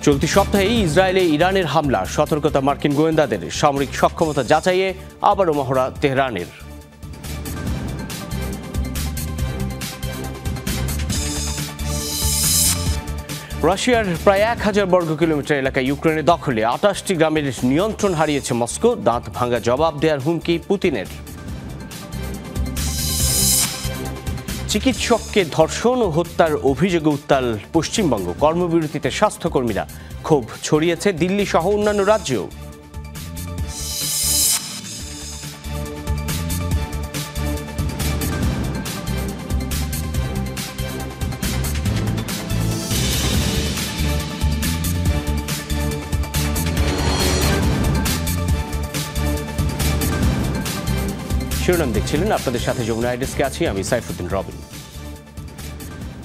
চলতি সপ্তাহে ইসরায়েলে ইরানের হামলা, সতর্কতা মার্কিন গোয়েন্দাদের, সামরিক সক্ষমতা যাচাইয়ে আবারও মহড়া তেহরানের। রাশিয়ার প্রায় 1000 বর্গ কিলোমিটার এলাকা ইউক্রেনের দখলে 28টি গ্রামের নিয়ন্ত্রণ হারিয়েছে মস্কো। দাঁত ভাঙা জবাব দেওয়ার হুমকি পুতিনের। চিকিৎসককে ধর্ষণ ও হত্যার অভিযোগে উত্তাল পশ্চিমবঙ্গ। কর্মবিরতিতে স্বাস্থ্যকর্মীরা, ক্ষোভ ছড়িয়েছে দিল্লি সহ অন্যান্য রাজ্যেও। শিরোনাম দেখছিলেন, আপনাদের সাথে যমুনা আইডেস্কে আছি আমি সাইফুদ্দিন রবিন।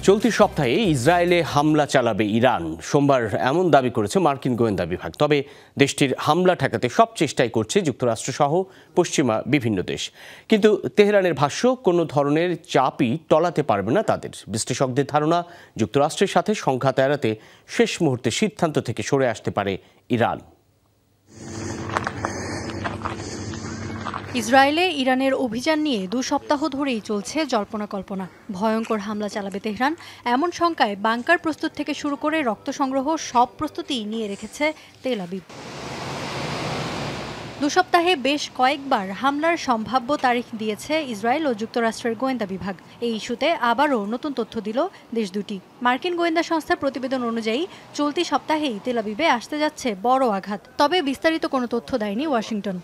চলতি সপ্তাহে ইসরায়েলে হামলা চালাবে ইরান, সোমবার এমন দাবি করেছে মার্কিন গোয়েন্দা বিভাগ। তবে দেশটির হামলা ঠেকাতে সব চেষ্টাই করছে যুক্তরাষ্ট্র সহ পশ্চিমা বিভিন্ন দেশ। কিন্তু তেহরানের ভাষ্য, কোনো ধরনের চাপই টলাতে পারবে না তাদের। বিশ্লেষকদের ধারণা, যুক্তরাষ্ট্রের সাথে সংঘাত এড়াতে শেষ মুহূর্তে সিদ্ধান্ত থেকে সরে আসতে পারে ইরান। ইসরায়েলে ইরানের অভিযান নিয়ে 2 সপ্তাহ ধরেই চলছে জল্পনা কল্পনা। ভয়ঙ্কর হামলা চালাবে তেহরান, এমন শঙ্কায় বাংকার প্রস্তুত থেকে শুরু করে রক্ত সংগ্রহ সব প্রস্তুতি নিয়ে রেখেছে তেল আবিব। 2 সপ্তাহে বেশ কয়েকবার হামলার সম্ভাব্য তারিখ দিয়েছে ইসরায়েল ও যুক্তরাষ্ট্রের গোয়েন্দা বিভাগ। এই ইস্যুতে আবারও নতুন তথ্য দিল দেশ দুটি। মার্কিন গোয়েন্দা সংস্থার প্রতিবেদন অনুযায়ী চলতি সপ্তাহেই তেল আবিবে আসতে যাচ্ছে বড় আঘাত। তবে বিস্তারিত কোনো তথ্য দেয়নি ওয়াশিংটন।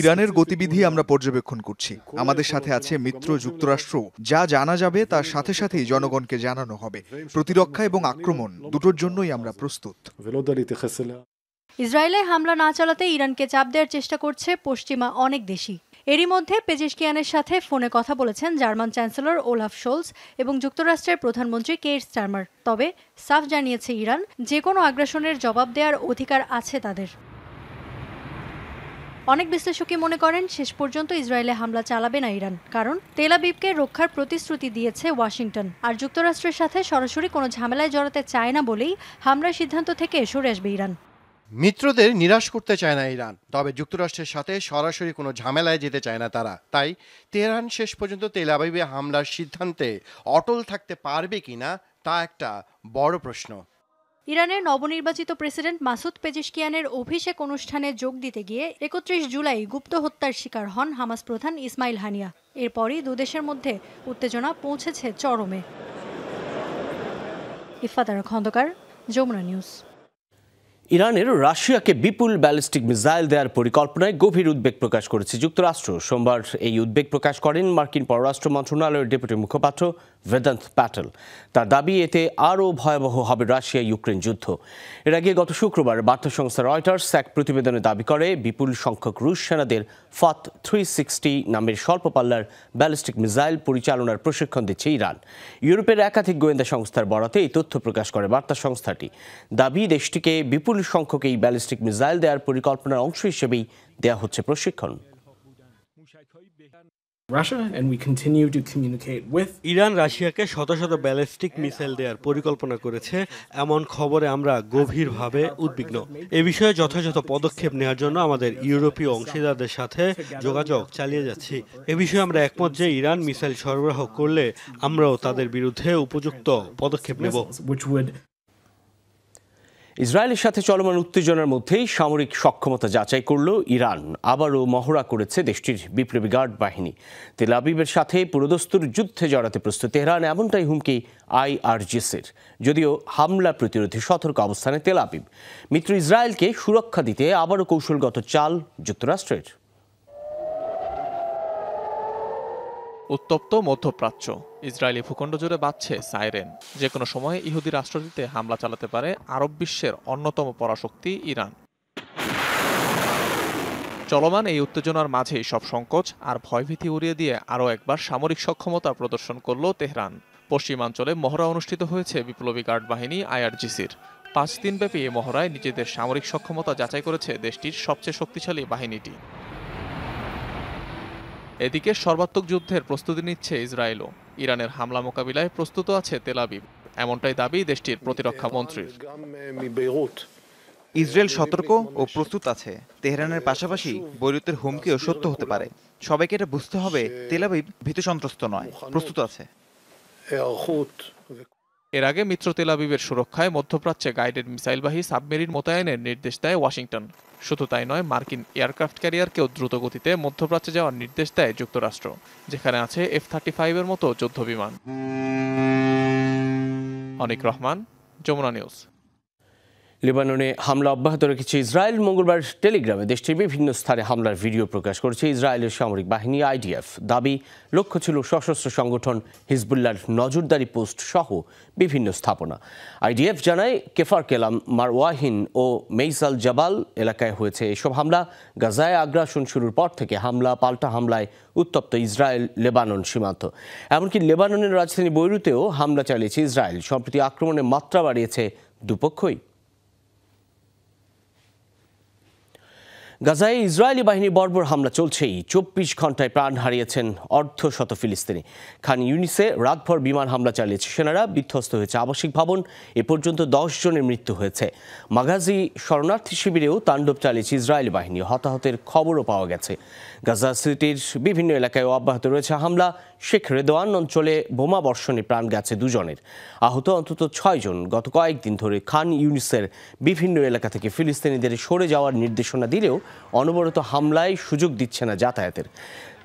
ইরানের গতিবিধি আমরা পর্যবেক্ষণ করছি। আমাদের সাথে আছে মিত্র যুক্তরাষ্ট্র। যা জানা যাবে তার সাথে সাথেই জনগণকে জানানো হবে। প্রতিরক্ষা এবং আক্রমণ দুটোর জন্যই আমরা প্রস্তুত। ইসরায়েলে হামলা না চালাতে ইরানকে চাপ দেওয়ার চেষ্টা করছে পশ্চিমা অনেক দেশই। এরই মধ্যে পেজেশকিয়ানের সাথে ফোনে কথা বলেছেন জার্মান চ্যান্সেলর ওলাফ শোলস এবং যুক্তরাষ্ট্রের প্রধানমন্ত্রী কেইর স্টারমার। তবে সাফ জানিয়েছে ইরান, যে কোনো আগ্রাসনের জবাব দেওয়ার অধিকার আছে তাদের। অনেক বিশ্লেষকই মনে করেন শেষ পর্যন্ত ইসরায়েলে হামলা চালাবে না ইরান, কারণ তেল আবিবকে রক্ষার প্রতিশ্রুতি দিয়েছে ওয়াশিংটন। আর যুক্তরাষ্ট্রের সাথে সরাসরি কোনো ঝামেলায় জড়াতে চায় না বলেই হামলার সিদ্ধান্ত থেকে সরে আসবে ইরান। মিত্রদের নিরাশ করতে চায় না ইরান, তবে যুক্তরাষ্ট্রের সাথে সরাসরি কোনো ঝামেলায় যেতে চায় না তারা। তাই তেহরান শেষ পর্যন্ত তেল আবিবে হামলার সিদ্ধান্তে অটল থাকতে পারবে কিনা তা একটা বড় প্রশ্ন। ইরানের নবনির্বাচিত প্রেসিডেন্ট মাসুদ পেজেশকিয়ানের অভিষেক অনুষ্ঠানে যোগ দিতে গিয়ে 31 জুলাই গুপ্ত হত্যার শিকার হন হামাস প্রধান ইসমাইল হানিয়া। এরপরই দুদেশের মধ্যে উত্তেজনা পৌঁছেছে চরমে। ইফাতারা খন্দকার, যমুনা নিউজ। ইরানের রাশিয়াকে বিপুল ব্যালিস্টিক মিসাইল দেওয়ার পরিকল্পনায় গভীর উদ্বেগ প্রকাশ করেছে যুক্তরাষ্ট্র। সোমবার এই উদ্বেগ প্রকাশ করেন মার্কিন পররাষ্ট্র মন্ত্রণালয়ের ডেপুটি মুখপাত্র বেদান্ত প্যাটেল। তার দাবি, এতে আরও ভয়াবহ হবে রাশিয়া ইউক্রেন যুদ্ধ। এর আগে গত শুক্রবার বার্তা সংস্থা রয়টার্স এক প্রতিবেদনে দাবি করে, বিপুল সংখ্যক রুশ সেনাদের ফাত 360 নামের স্বল্প পাল্লার ব্যালিস্টিক মিসাইল পরিচালনার প্রশিক্ষণ দিচ্ছে ইরান। ইউরোপের একাধিক গোয়েন্দা সংস্থার বরাতে এই তথ্য প্রকাশ করে বার্তা সংস্থাটি। দাবি, দেশটিকে বিপুল সংখ্যক এই ব্যালিস্টিক মিসাইল দেওয়ার পরিকল্পনার অংশ হিসেবেই দেওয়া হচ্ছে প্রশিক্ষণ। ইরান রাশিয়াকে শত শত ব্যালিস্টিক মিসাইল দেওয়ার পরিকল্পনা করেছে, এমন খবরে আমরা গভীরভাবে উদ্বিগ্ন। এ বিষয়ে যথাযথ পদক্ষেপ নেওয়ার জন্য আমাদের ইউরোপীয় অংশীদারদের সাথে যোগাযোগ চালিয়ে যাচ্ছি। এ বিষয়ে আমরা একমত যে ইরান মিসাইল সরবরাহ করলে আমরাও তাদের বিরুদ্ধে উপযুক্ত পদক্ষেপ নেব। ইসরায়েলের সাথে চলমান উত্তেজনার মধ্যেই সামরিক সক্ষমতা যাচাই করল ইরান। আবারও মহড়া করেছে দেশটির বিপ্লবী গার্ড বাহিনী। তেল আবিবের সাথে পুরোদস্তুর যুদ্ধে জড়াতে প্রস্তুত তেহরান, এমনটাই হুমকি IRGCর। যদিও হামলা প্রতিরোধে সতর্ক অবস্থানে তেল আবিব। মিত্র ইসরায়েলকে সুরক্ষা দিতে আবারও কৌশলগত চাল যুক্তরাষ্ট্রের। উত্তপ্ত মধ্যপ্রাচ্য, ইসরায়েলি ভূখণ্ড জুড়ে বাজছে সাইরেন। যে কোনো সময় ইহুদি রাষ্ট্রটিতে হামলা চালাতে পারে আরব বিশ্বের অন্যতম পরাশক্তি ইরান। চলমান এই উত্তেজনার মাঝেই সব সংকোচ আর ভয়ভীতি উড়িয়ে দিয়ে আরও একবার সামরিক সক্ষমতা প্রদর্শন করল তেহরান। পশ্চিমাঞ্চলে মহড়া অনুষ্ঠিত হয়েছে বিপ্লবী গার্ড বাহিনী IRGCর। 5 দিনব্যাপী এই মহড়ায় নিজেদের সামরিক সক্ষমতা যাচাই করেছে দেশটির সবচেয়ে শক্তিশালী বাহিনীটি। এদিকে সর্বাত্মক যুদ্ধের প্রস্তুতি নিচ্ছে ইসরায়েলও। ইরানের হামলা মোকাবিলায় প্রস্তুত আছে তেল আবিব। এমনটাই দাবি দেশটির প্রতিরক্ষা মন্ত্রীর। ইসরায়েল সতর্ক ও প্রস্তুত আছে। তেহরানের পাশাপাশি বৈরুতের হুমকিও সত্য হতে পারে। সবাইকে এটা বুঝতে হবে, তেল আবিব ভীতু সন্ত্রস্ত নয়, প্রস্তুত আছে। এর আগে মিত্র তেল আবিবের সুরক্ষায় মধ্যপ্রাচ্যে গাইডেড মিসাইলবাহী সাবমেরিন মোতায়েনের নির্দেশ দেয় ওয়াশিংটন। শুধু তাই নয়, মার্কিন এয়ারক্রাফট ক্যারিয়ারকেও দ্রুত গতিতে মধ্যপ্রাচ্যে যাওয়ার নির্দেশ দেয় যুক্তরাষ্ট্র, যেখানে আছে F-35 এর মতো যুদ্ধ বিমান। অনিক রহমান, যমুনা নিউজ। লেবাননে হামলা অব্যাহত রেখেছে ইসরায়েল। মঙ্গলবার টেলিগ্রামে দেশটির বিভিন্ন স্থানে হামলার ভিডিও প্রকাশ করেছে ইসরায়েলের সামরিক বাহিনী IDF। দাবি, লক্ষ্য ছিল সশস্ত্র সংগঠন হিজবুল্লাহর নজরদারি পোস্ট সহ বিভিন্ন স্থাপনা। IDF জানায় কেফার কেলাম, মারওয়াহিন ও মেইসাল জাবাল এলাকায় হয়েছে এসব হামলা। গাজায় আগ্রাসন শুরুর পর থেকে হামলা পাল্টা হামলায় উত্তপ্ত ইসরায়েল লেবানন সীমান্ত। এমনকি লেবাননের রাজধানী বৈরুতেও হামলা চালিয়েছে ইসরায়েল। সম্প্রতি আক্রমণের মাত্রা বাড়িয়েছে দুপক্ষই। গাজায় ইসরায়েলি বাহিনীর বর্বর হামলা চলছেই। 24 ঘন্টায় প্রাণ হারিয়েছেন অর্ধশত ফিলিস্তিনি। খান ইউনিসে রাতভর বিমান হামলা চালিয়েছে সেনারা। বিধ্বস্ত হয়েছে আবাসিক ভবন। এ পর্যন্ত 10 জনের মৃত্যু হয়েছে। মাগাজি শরণার্থী শিবিরেও তাণ্ডব চালিয়েছে ইসরায়েলি বাহিনী। হতাহতের খবরও পাওয়া গেছে। গাজা সিটির বিভিন্ন এলাকায় অব্যাহত রয়েছে হামলা। শেখ রেদওয়ান অঞ্চলে বোমা বর্ষণে প্রাণ গেছে 2 জনের। আহত অন্তত 6 জন। গত কয়েকদিন ধরে খান ইউনিসের বিভিন্ন এলাকা থেকে ফিলিস্তিনিদের সরে যাওয়ার নির্দেশনা দিলেও অনবরত হামলায় সুযোগ দিচ্ছে না যাতায়াতের।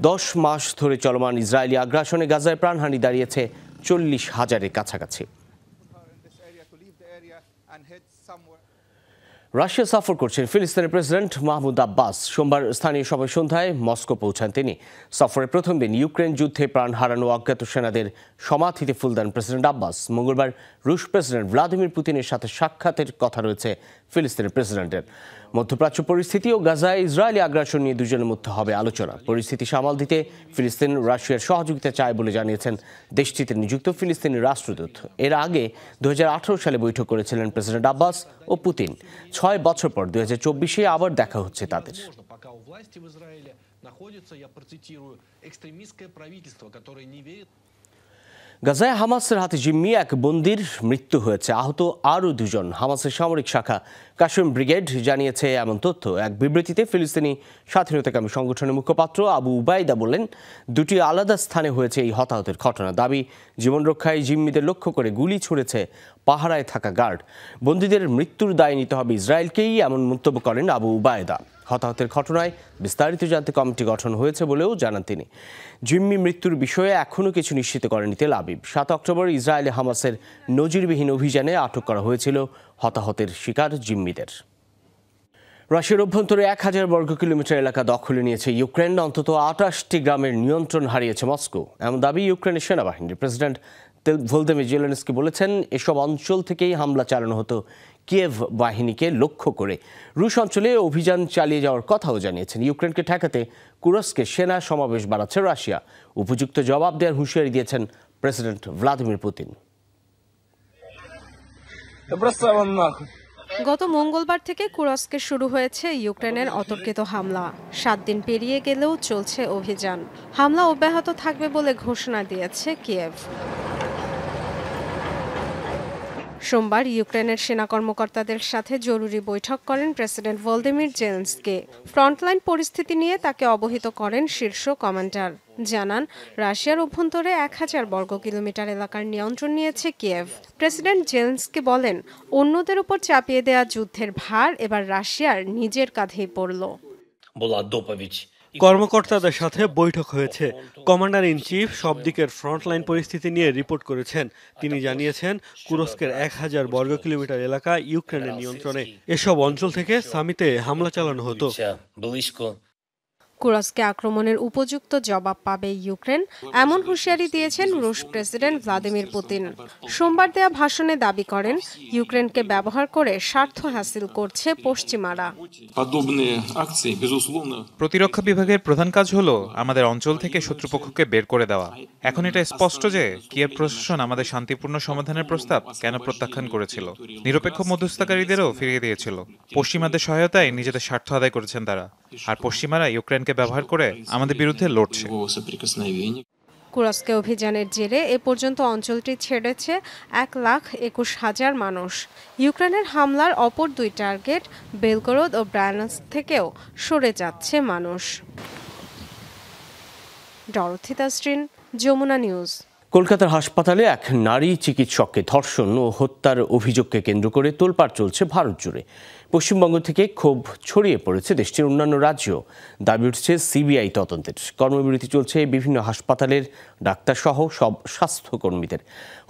10 মাস ধরে চলমান ইসরায়েলি আগ্রাসনে গাজায় প্রাণহানি দাঁড়িয়েছে 40,000-এর কাছাকাছি। রাশিয়া সফর করছেন ফিলিস্তিনের প্রেসিডেন্ট মাহমুদ আব্বাস। সোমবার স্থানীয় সময় সন্ধ্যায় মস্কো পৌঁছান তিনি। সফরের প্রথম দিন ইউক্রেন যুদ্ধে প্রাণ হারানো অজ্ঞাত সেনাদের সমাধিতে ফুল দেন প্রেসিডেন্ট আব্বাস। মঙ্গলবার রুশ প্রেসিডেন্ট ভ্লাদিমির পুতিনের সাথে সাক্ষাতের কথা রয়েছে ফিলিস্তিনের প্রেসিডেন্টের। মধ্যপ্রাচ্য পরিস্থিতি ও গাজায় ইসরায়েলি আগ্রাসন নিয়ে দুজনের মধ্যে হবে আলোচনা। পরিস্থিতি সামাল দিতে ফিলিস্তিন রাশিয়ার সহযোগিতা চায় বলে জানিয়েছেন দেশটিতে নিযুক্ত ফিলিস্তিনি রাষ্ট্রদূত। এর আগে 2018 সালে বৈঠক করেছিলেন প্রেসিডেন্ট আব্বাস ও পুতিন। 6 বছর পর 2024-এ আবার দেখা হচ্ছে তাদের। গাজায় হামাসের হাতে জিম্মি এক বন্দির মৃত্যু হয়েছে। আহত আরও 2 জন। হামাসের সামরিক শাখা কাশেম ব্রিগেড জানিয়েছে এমন তথ্য। এক বিবৃতিতে ফিলিস্তিনি স্বাধীনতাকামী সংগঠনের মুখপাত্র আবু উবাইদা বলেন, 2টি আলাদা স্থানে হয়েছে এই হতাহতের ঘটনা। দাবি, জীবন রক্ষায় জিম্মিদের লক্ষ্য করে গুলি ছুড়েছে পাহারায় থাকা গার্ড। বন্দীদের মৃত্যুর দায় নিতে হবে ইসরায়েলকেই, এমন মন্তব্য করেন আবু উবাইদা। হতাহতের ঘটনায় বিস্তারিত জানতে কমিটি গঠন হয়েছে বলেও জানান তিনি। জিম্মি মৃত্যুর বিষয়ে এখনও কিছু নিশ্চিত করেনি তেল আবিব। 7 অক্টোবর ইসরায়েলে হামাসের নজিরবিহীন অভিযানে আটক করা হয়েছিল হতাহতের শিকার জিম্মিদের। রাশিয়ার অভ্যন্তরে 1000 বর্গ কিলোমিটার এলাকা দখলে নিয়েছে ইউক্রেন। অন্তত 28টি গ্রামের নিয়ন্ত্রণ হারিয়েছে মস্কো, এমন দাবি ইউক্রেনের সেনাবাহিনীর। প্রেসিডেন্ট ভলোদিমির জেলেনস্কি বলেছেন, এসব অঞ্চল থেকেই হামলা চালানো হতো কিয়েভ বাহিনীকে লক্ষ্য করে। রুশ অঞ্চলে অভিযান চালিয়ে যাওয়ার কথাও জানিয়েছেন। ইউক্রেনকে ঠেকাতে কুরস্কে সেনা সমাবেশ বাড়াচ্ছে রাশিয়া। উপযুক্ত জবাব দেওয়ার হুঁশিয়ারি দিয়েছেন প্রেসিডেন্ট ভ্লাদিমির পুতিন। গত মঙ্গলবার থেকে কুরস্কে শুরু হয়েছে ইউক্রেনের অতর্কিত হামলা। 7 দিন পেরিয়ে গেলেও চলছে অভিযান। হামলা অব্যাহত থাকবে বলে ঘোষণা দিয়েছে কিয়েভ। সোমবার ইউক্রেনের সেনা কর্মকর্তাদের সাথে জরুরি বৈঠক করেন প্রেসিডেন্ট ভলোদিমির জেলেনস্কি। ফ্রন্টলাইন পরিস্থিতি নিয়ে তাকে অবহিত করেন শীর্ষ কমান্ডার। জানান, রাশিয়ার অভ্যন্তরে 1000 বর্গ কিলোমিটার এলাকার নিয়ন্ত্রণ নিয়েছে কিয়েভ। প্রেসিডেন্ট জেলেনস্কি বলেন, অন্যদের উপর চাপিয়ে দেওয়া যুদ্ধের ভার এবার রাশিয়ার নিজের কাঁধেই পড়ল। কর্মকর্তাদের সাথে বৈঠক হয়েছে। কমান্ডার ইন চিফ সব দিকের ফ্রন্টলাইন পরিস্থিতি নিয়ে রিপোর্ট করেছেন। তিনি জানিয়েছেন, কুরস্কের 1000 বর্গ কিলোমিটার এলাকা ইউক্রেনের নিয়ন্ত্রণে। এসব অঞ্চল থেকে সামিতে হামলা চালানো হতো। কুরস্কে আক্রমণের উপযুক্ত জবাব পাবে ইউক্রেন, এমন হুঁশিয়ারি দিয়েছেন রুশ প্রেসিডেন্ট ভ্লাদিমির পুতিন। সোমবার দেয়া ভাষণে দাবি করেন, ইউক্রেনকে ব্যবহার করে স্বার্থ হাসিল করছে পশ্চিমারা। প্রতিরক্ষা বিভাগের প্রধান কাজ হলো আমাদের অঞ্চল থেকে শত্রুপক্ষকে বের করে দেওয়া। এখন এটা স্পষ্ট যে কিয়েভ প্রশাসন আমাদের শান্তিপূর্ণ সমাধানের প্রস্তাব কেন প্রত্যাখ্যান করেছিল। নিরপেক্ষ মধ্যস্থতাকারীদেরও ফিরিয়ে দিয়েছিল। পশ্চিমাদের সহায়তায় নিজেদের স্বার্থ আদায় করেছেন তারা, আর পশ্চিমারা ইউক্রেনকে ব্যবহার করে আমাদের বিরুদ্ধে লড়ছে। কুরস্কে অভিযানের জেরে এ পর্যন্ত অঞ্চলটি ছেড়েছে 1,21,000 মানুষ। ইউক্রেনের হামলার অপর দুই টার্গেট বেলগরোদ ও ব্রায়ানস্ক থেকেও সরে যাচ্ছে মানুষ। Dorothy Tasrin, Jamuna news. কলকাতার হাসপাতালে এক নারী চিকিৎসককে ধর্ষণ ও হত্যার অভিযোগকে কেন্দ্র করে তোলপাড় চলছে ভারত জুড়ে। পশ্চিমবঙ্গ থেকে ক্ষোভ ছড়িয়ে পড়েছে দেশটির অন্যান্য রাজ্যেও। দাবি উঠছে সিবিআই তদন্তের। কর্মবিরতি চলছে বিভিন্ন হাসপাতালের ডাক্তারসহ সব স্বাস্থ্যকর্মীদের।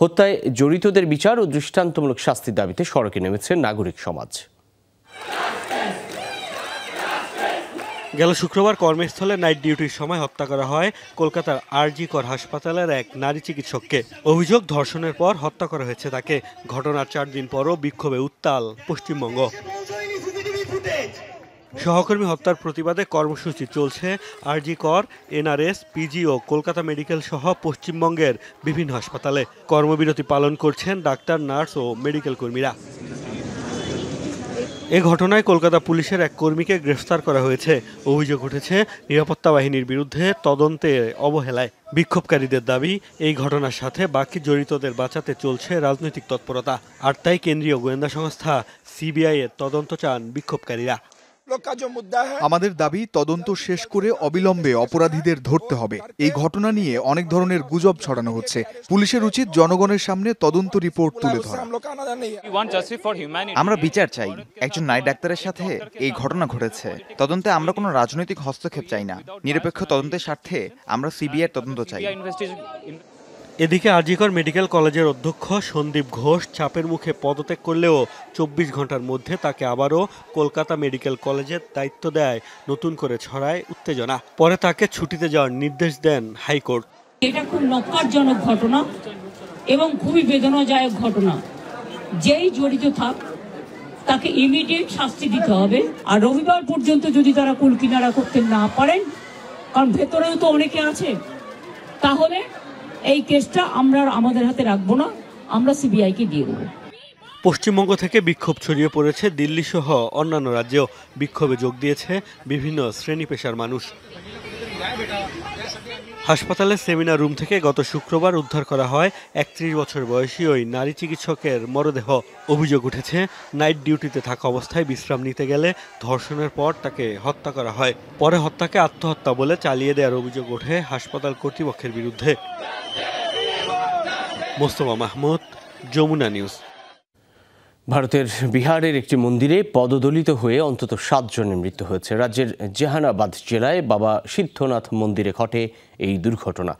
হত্যায় জড়িতদের বিচার ও দৃষ্টান্তমূলক শাস্তির দাবিতে সড়কে নেমেছে নাগরিক সমাজ। গেল শুক্রবার কর্মস্থলে নাইট ডিউটির সময় হত্যা করা হয় কলকাতার আরজি কর হাসপাতালের এক নারী চিকিৎসককে। অভিযোগ, ধর্ষণের পর হত্যা করা হয়েছে তাকে। ঘটনার 4 দিন পরও বিক্ষোভে উত্তাল পশ্চিমবঙ্গ। সহকর্মী হত্যার প্রতিবাদে কর্মসূচি চলছে আরজি কর, এনআরএস, পিজি ও কলকাতা মেডিকেল সহ পশ্চিমবঙ্গের বিভিন্ন হাসপাতালে। কর্মবিরতি পালন করছেন ডাক্তার, নার্স ও মেডিকেল কর্মীরা। এ ঘটনায় কলকাতা পুলিশের এক কর্মীকে গ্রেফতার করা হয়েছে। অভিযোগ উঠেছে নিরাপত্তা বাহিনীর বিরুদ্ধে তদন্তে অবহেলায়। বিক্ষোভকারীদের দাবি, এই ঘটনার সাথে বাকি জড়িতদের বাঁচাতে চলছে রাজনৈতিক তৎপরতা। আর তাই কেন্দ্রীয় গোয়েন্দা সংস্থা সিবিআই এর তদন্ত চান বিক্ষোভকারীরা। আমাদের দাবি, তদন্ত শেষ করে অবিলম্বে অপরাধীদের ধরতে হবে। এই ঘটনা নিয়ে অনেক ধরনের গুজব ছড়ানো হচ্ছে। পুলিশের উচিত জনগণের সামনে তদন্ত রিপোর্ট তুলে ধরা। আমরা বিচার চাই। একজন নারী ডাক্তারের সাথে এই ঘটনা ঘটেছে। তদন্তে আমরা কোনো রাজনৈতিক হস্তক্ষেপ চাই না। নিরপেক্ষ তদন্তের স্বার্থে আমরা সিবিআই তদন্ত চাই। এদিকে আরজি কর মেডিকেল কলেজের অধ্যক্ষ সন্দীপ ঘোষ চাপের মুখে পদত্যাগ করলেও 24 ঘন্টার মধ্যে তাকে আবারও কলকাতা মেডিকেল কলেজের দায়িত্ব দেয় নতুন করে ছড়ায় উত্তেজনা। পরে তাকে ছুটিতে যাওয়ার নির্দেশ দেন হাইকোর্ট। এটা খুব নক্কারজনক ঘটনা এবং খুবই বেদনাদায়ক ঘটনা। যেই জড়িত থাক তাকে ইমিডিয়েট শাস্তি দিতে হবে। আর রবিবার পর্যন্ত যদি তারা কুল কিনারা করতে না পারেন, কারণ ভেতরেও তো অনেকে আছে, তাহলে এই কেসটা আমরা আমাদের হাতে রাখবো না, আমরা সিবিআইকে দিয়ে দেবো। পশ্চিমবঙ্গ থেকে বিক্ষোভ ছড়িয়ে পড়েছে দিল্লি সহ অন্যান্য রাজ্যেও। বিক্ষোভে যোগ দিয়েছে বিভিন্ন শ্রেণী পেশার মানুষ। হাসপাতালের সেমিনার রুম থেকে গত শুক্রবার উদ্ধার করা হয় 31 বছর বয়সী ওই নারী চিকিৎসকের মরদেহ। অভিযোগ উঠেছে, নাইট ডিউটিতে থাকা অবস্থায় বিশ্রাম নিতে গেলে ধর্ষণের পর তাকে হত্যা করা হয়। পরে হত্যাকে আত্মহত্যা বলে চালিয়ে দেওয়ার অভিযোগ ওঠে হাসপাতাল কর্তৃপক্ষের বিরুদ্ধে। মোস্তফা মাহমুদ, যমুনা নিউজ। ভারতের বিহারের একটি মন্দিরে পদদলিত হয়ে অন্তত 7 জনের মৃত্যু হয়েছে। রাজ্যের জেহানাবাদ জেলায় বাবা সিদ্ধনাথ মন্দিরে ঘটে এই দুর্ঘটনা।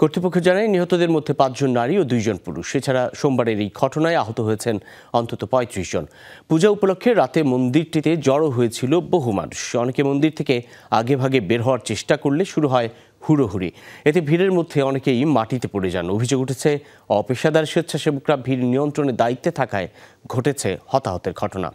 কর্তৃপক্ষ জানায়, নিহতদের মধ্যে 5 জন নারী ও 2 জন পুরুষ। এছাড়া সোমবারের এই ঘটনায় আহত হয়েছেন অন্তত 35 জন। পূজা উপলক্ষে রাতে মন্দিরটিতে জড়ো হয়েছিল বহু মানুষ। অনেকে মন্দির থেকে আগেভাগে বের হওয়ার চেষ্টা করলে শুরু হয় হুড়োহুড়ি। এতে ভিড়ের মধ্যে অনেকেই মাটিতে পড়ে যান। অভিযোগ উঠেছে, অপেশাদার স্বেচ্ছাসেবকরা ভিড় নিয়ন্ত্রণের দায়িত্বে থাকায় ঘটেছে হতাহতের ঘটনা।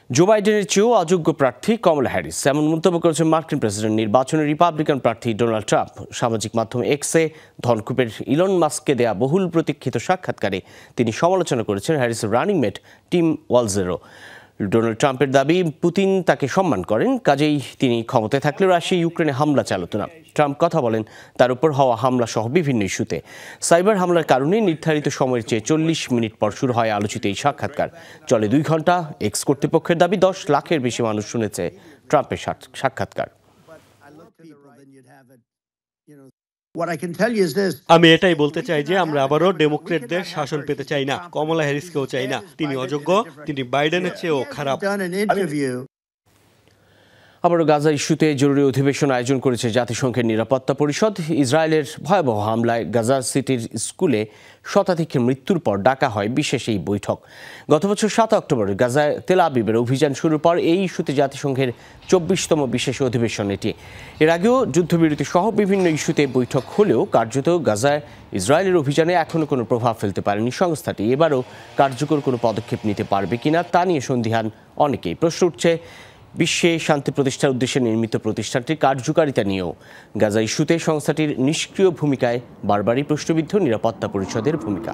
জো বাইডেনের চেয়েও অযোগ্য প্রার্থী কমলা হ্যারিস, এমন মন্তব্য করেছেন মার্কিন প্রেসিডেন্ট নির্বাচনে রিপাবলিকান প্রার্থী ডোনাল্ড ট্রাম্প। সামাজিক মাধ্যম এক্সে ধনকুবের ইলন মাস্ককে দেয়া বহুল প্রতীক্ষিত সাক্ষাৎকারে তিনি সমালোচনা করেছেন হ্যারিসের রানিং মেট টিম ওয়ালজেরও। ডোনাল্ড ট্রাম্পের দাবি, পুতিন তাকে সম্মান করেন, কাজেই তিনি ক্ষমতায় থাকলে রাশিয়া ইউক্রেনে হামলা চালাতো না। ট্রাম্প কথা বলেন তার উপর হওয়া হামলা সহ বিভিন্ন ইস্যুতে। সাইবার হামলার কারণে নির্ধারিত সময়ের চেয়ে 40 মিনিট পর শুরু হয় আলোচিত এই সাক্ষাৎকার। চলে 2 ঘন্টা। এক্স কর্তৃপক্ষের দাবি, 10 লাখের বেশি মানুষ শুনেছে ট্রাম্পের সাক্ষাৎকার। আমি এটাই বলতে চাই যে আমরা আবারও ডেমোক্রেটদের শাসন পেতে চাই না। কমলা হ্যারিসকেও চাই না। তিনি অযোগ্য, তিনি বাইডেনের চেয়েও খারাপ। আবারও গাজা ইস্যুতে জরুরি অধিবেশন আয়োজন করেছে জাতিসংঘের নিরাপত্তা পরিষদ। ইসরায়েলের ভয়াবহ হামলায় গাজা সিটির স্কুলে শতাধিকের মৃত্যুর পর ডাকা হয় বিশেষ এই বৈঠক। গত বছর 7 অক্টোবর গাজায় তেল আবিবের অভিযান শুরুর পর এই ইস্যুতে জাতিসংঘের 24তম বিশেষ অধিবেশন এটি। এর আগেও যুদ্ধবিরতি সহ বিভিন্ন ইস্যুতে বৈঠক হলেও কার্যত গাজায় ইসরায়েলের অভিযানে এখনও কোনো প্রভাব ফেলতে পারেনি সংস্থাটি। এবারও কার্যকর কোনো পদক্ষেপ নিতে পারবে কিনা তা নিয়ে সন্দিহান অনেকেই। প্রশ্ন উঠছে, বিশ্বে শান্তি প্রতিষ্ঠার উদ্দেশ্যে নির্মিত প্রতিষ্ঠানটির কার্যকারিতা নিয়েও। গাজা ইস্যুতে সংস্থাটির নিষ্ক্রিয় ভূমিকায় বারবারই প্রশ্নবিদ্ধ নিরাপত্তা পরিষদের ভূমিকা।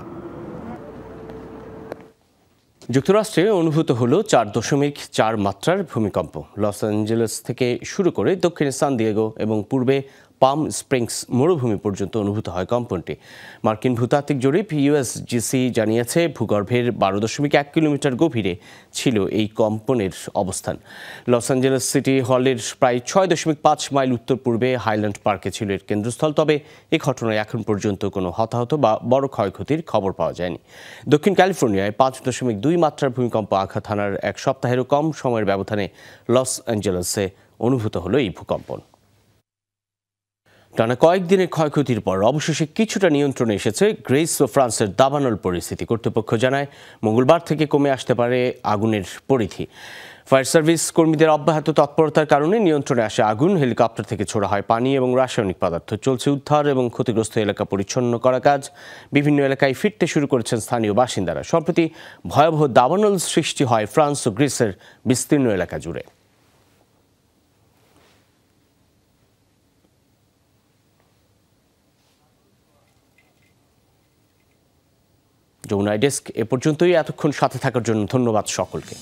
যুক্তরাষ্ট্রে অনুভূত হলো 4.4 মাত্রার ভূমিকম্প। লস অ্যাঞ্জেলেস থেকে শুরু করে দক্ষিণে সান দিয়েগো এবং পূর্বে পাম স্প্রিংস মরুভূমি পর্যন্ত অনুভূত হয় কম্পনটি। মার্কিন ভূতাত্ত্বিক জরিপ ইউএসজিসি জানিয়েছে ভূগর্ভের 12.1 কিলোমিটার গভীরে ছিল এই কম্পনের অবস্থান। লস অ্যাঞ্জেলেস সিটি হলের প্রায় 6.5 মাইল উত্তর পূর্বে হাইল্যান্ড পার্কে ছিল এর কেন্দ্রস্থল। তবে এই ঘটনায় এখন পর্যন্ত কোনো হতাহত বা বড় ক্ষয়ক্ষতির খবর পাওয়া যায়নি। দক্ষিণ ক্যালিফোর্নিয়ায় 5.2 মাত্রার ভূমিকম্প আঘাত হানার এক সপ্তাহেরও কম সময়ের ব্যবধানে লস অ্যাঞ্জেলেসে অনুভূত হলো এই ভূকম্পন। টানা কয়েকদিনের ক্ষয়ক্ষতির পর অবশেষে কিছুটা নিয়ন্ত্রণে এসেছে গ্রিস ও ফ্রান্সের দাবানল পরিস্থিতি। কর্তৃপক্ষ জানায় মঙ্গলবার থেকে কমে আসতে পারে আগুনের পরিধি। ফায়ার সার্ভিস কর্মীদের অব্যাহত তৎপরতার কারণে নিয়ন্ত্রণে আসে আগুন। হেলিকপ্টার থেকে ছোড়া হয় পানি এবং রাসায়নিক পদার্থ। চলছে উদ্ধার এবং ক্ষতিগ্রস্ত এলাকা পরিচ্ছন্ন করা কাজ। বিভিন্ন এলাকায় ফিরতে শুরু করেছেন স্থানীয় বাসিন্দারা। সম্প্রতি ভয়াবহ দাবানল সৃষ্টি হয় ফ্রান্স ও গ্রিসের বিস্তীর্ণ এলাকা জুড়ে। যমুনা ডেস্ক এ পর্যন্তই। এতক্ষণ সাথে থাকার জন্য ধন্যবাদ সকলকে।